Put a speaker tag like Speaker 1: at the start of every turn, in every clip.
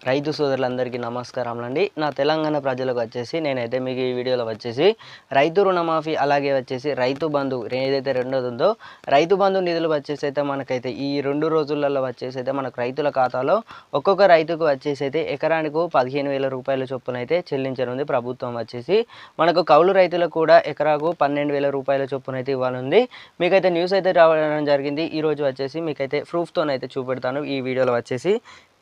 Speaker 1: రైతు సోదరులందరికీ నమస్కారములండి. నా తెలంగాణ ప్రజలకు వచ్చేసి నేనైతే మీకు ఈ వీడియోలో వచ్చేసి రైతు రుణమాఫీ అలాగే వచ్చేసి రైతు బంధు ఏదైతే రెండోది ఉందో రైతు బంధు నిధులు వచ్చేసి అయితే మనకైతే ఈ 2 రోజులలో వచ్చేసి అయితే మనకు రైతుల ఖాతాలో ఒక్కొక్క రైతుకు వచ్చేసి అయితే ఎకరానికి 15,000 రూపాయల చొప్పున అయితే చెల్లించనుంది ప్రభుత్వం. వచ్చేసి మనకు కౌలు రైతులకు కూడా ఎకరాకు 12,000 రూపాయల చొప్పున అయితే ఇవ్వనుంది. మీకైతే న్యూస్ అయితే రావడం జరిగింది. ఈరోజు వచ్చేసి మీకైతే ప్రూఫ్తోనైతే చూపెడతాను ఈ వీడియోలో వచ్చేసి.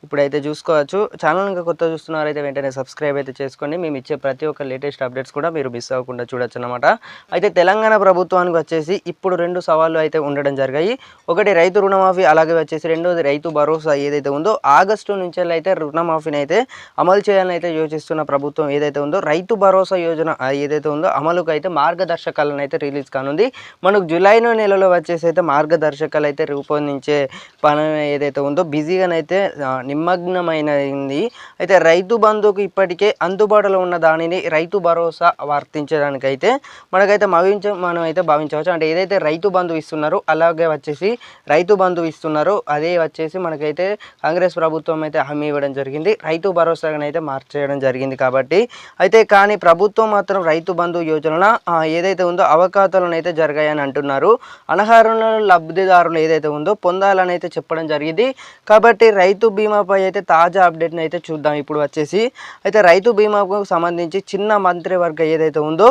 Speaker 1: ఇప్పుడైతే చూసుకోవచ్చు. ఛానల్ ఇంకా కొత్త చూస్తున్నారైతే వెంటనే సబ్స్క్రైబ్ అయితే చేసుకోండి. మేము ఇచ్చే ప్రతి ఒక్క లేటెస్ట్ అప్డేట్స్ కూడా మీరు మిస్ అవ్వకుండా చూడొచ్చు అన్నమాట. అయితే తెలంగాణ ప్రభుత్వానికి వచ్చేసి ఇప్పుడు 2 సవాళ్ళు అయితే ఉండడం జరిగాయి. ఒకటి రైతు రుణమాఫీ, అలాగే వచ్చేసి రెండోది రైతు భరోసా ఏదైతే ఉందో ఆగస్టు నుంచి అయితే రుణమాఫీని అయితే అమలు చేయాలని అయితే యోచిస్తున్న ప్రభుత్వం ఏదైతే ఉందో రైతు భరోసా యోజన ఏదైతే ఉందో అమలుకు అయితే మార్గదర్శకాలను అయితే రిలీజ్ కానుంది. మనకు జూలై నెలలో వచ్చేసి అయితే మార్గదర్శకాలు అయితే రూపొందించే పని ఏదైతే ఉందో బిజీగానైతే నిమగ్నమైనది. అయితే రైతు బంధుకు ఇప్పటికే అందుబాటులో ఉన్న దానిని రైతు భరోసా వర్తించడానికైతే మనకైతే మనమైతే భావించవచ్చు. అంటే ఏదైతే రైతు బంధు ఇస్తున్నారో అలాగే వచ్చేసి రైతు బంధు ఇస్తున్నారో అదే వచ్చేసి మనకైతే కాంగ్రెస్ ప్రభుత్వం అయితే హామీ ఇవ్వడం జరిగింది. రైతు భరోసానైతే మార్చేయడం జరిగింది కాబట్టి అయితే కానీ ప్రభుత్వం మాత్రం రైతు బంధు యోజన ఏదైతే ఉందో అవకాశాలను అయితే జరిగాయని అంటున్నారు. అనర్హుల లబ్ధిదారులు ఏదైతే ఉందో పొందాలని అయితే చెప్పడం జరిగింది. కాబట్టి రైతు బీమాపై అయితే తాజా అప్డేట్ని అయితే చూద్దాం. ఇప్పుడు వచ్చేసి అయితే రైతు బీమాకు సంబంధించి చిన్న మంత్రివర్గం ఏదైతే ఉందో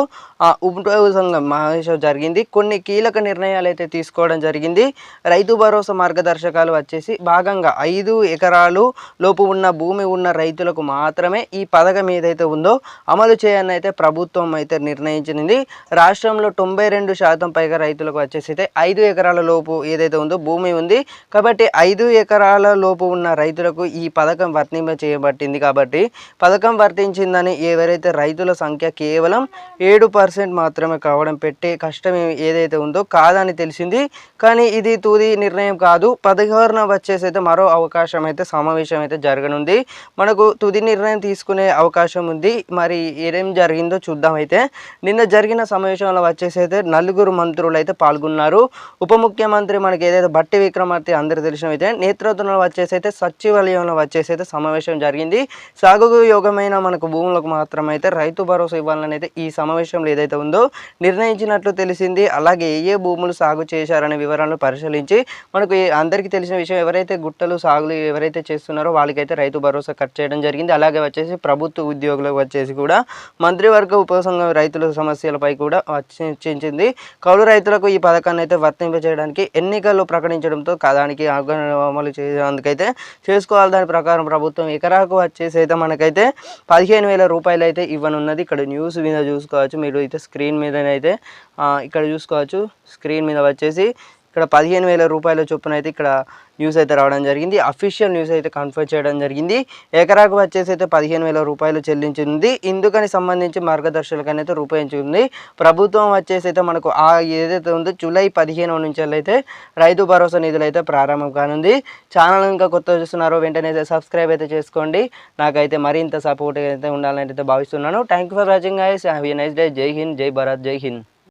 Speaker 1: ఉపసంఘం జరిగింది. కొన్ని కీలక నిర్ణయాలు అయితే తీసుకోవడం జరిగింది. రైతు భరోసా మార్గదర్శకాలు వచ్చేసి భాగంగా 5 ఎకరాలు లోపు ఉన్న భూమి ఉన్న రైతులకు మాత్రమే ఈ పథకం ఏదైతే ఉందో అమలు చేయాలని అయితే ప్రభుత్వం అయితే నిర్ణయించింది. రాష్ట్రంలో 92% పైగా రైతులకు వచ్చేసి అయితే 5 ఎకరాల లోపు ఏదైతే ఉందో భూమి ఉంది కాబట్టి 5 ఎకరాల లోపు ఉన్న రైతులకు ఈ పథకం వర్తింప చేయబట్టింది. కాబట్టి పథకం వర్తించిందని ఎవరైతే రైతుల సంఖ్య కేవలం 7% మాత్రమే కావడం పెట్టే కష్టం ఏదైతే ఉందో కాదని తెలిసింది. కానీ ఇది తుది నిర్ణయం కాదు. 16న వచ్చేసి అయితే మరో అవకాశం అయితే సమావేశం అయితే జరగనుంది. మనకు తుది నిర్ణయం తీసుకునే అవకాశం ఉంది. మరి ఏం జరిగిందో చూద్దాం. అయితే నిన్న జరిగిన సమావేశంలో వచ్చేసి అయితే 4 మంత్రులు అయితే పాల్గొన్నారు. ఉప ముఖ్యమంత్రి మనకి ఏదైతే బట్టి విక్రమార్క అందరూ తెలిసిన అయితే నేతృత్వంలో వచ్చేసి అయితే సచివాలయంలో వచ్చేసి అయితే సమావేశం జరిగింది. సాగుకు యోగమైన మనకు భూములకు మాత్రమే అయితే రైతు భరోసా ఇవ్వాలని అయితే ఈ సమావేశంలో ఏదైతే ఉందో నిర్ణయించినట్లు తెలిసింది. అలాగే ఏ భూములు సాగు చేశారనే వివరాలను పరిశీలించి మనకు అందరికీ తెలిసిన విషయం ఎవరైతే గుట్టలు సాగులు ఎవరైతే చేస్తున్నారో వాళ్ళకైతే రైతు భరోసా కట్ చేయడం జరిగింది. అలాగే వచ్చేసి ప్రభుత్వ ఉద్యోగులకు వచ్చేసి కూడా మంత్రివర్గ ఉపసంఘం రైతుల సమస్యలపై కూడా చర్చించింది. కౌలు రైతులకు ఈ పథకాన్ని అయితే వర్తింపజేయడానికి ఎన్నికల్లో ప్రకటించడంతో దానికి అమలు చేయడానికైతే చేసుకోవాలి. దాని ప్రకారం ప్రభుత్వం ఎకరాకు వచ్చేసి అయితే మనకైతే 15,000 రూపాయలు అయితే ఇవ్వనున్నది. ఇక్కడ న్యూస్ మీద చూసుకోవచ్చు. మీరు అయితే స్క్రీన్ మీదనైతే ఇక్కడ చూసుకోవచ్చు. స్క్రీన్ మీద వచ్చేసి ఇక్కడ 15,000 రూపాయల చొప్పున అయితే ఇక్కడ న్యూస్ అయితే రావడం జరిగింది. అఫీషియల్ న్యూస్ అయితే కన్ఫర్మ్ చేయడం జరిగింది. ఎకరాకు వచ్చేసి అయితే 15,000 రూపాయలు చెల్లించింది. ఇందుకని సంబంధించి మార్గదర్శకాన్ని అయితే రూపొందించింది ప్రభుత్వం. వచ్చేసి అయితే మనకు ఏదైతే ఉందో జూలై 15 నుంచి అయితే రైతు భరోసా నిధులు అయితే ప్రారంభం కానుంది. ఛానల్ ఇంకా కొత్త చూస్తున్నారో వెంటనే సబ్స్క్రైబ్ అయితే చేసుకోండి. నాకైతే మరింత సపోర్ట్ అయితే ఉండాలని అయితే భావిస్తున్నాను. Thank you for watching guys. Have a nice day. జై హింద్, జై భారత్, జై హింద్.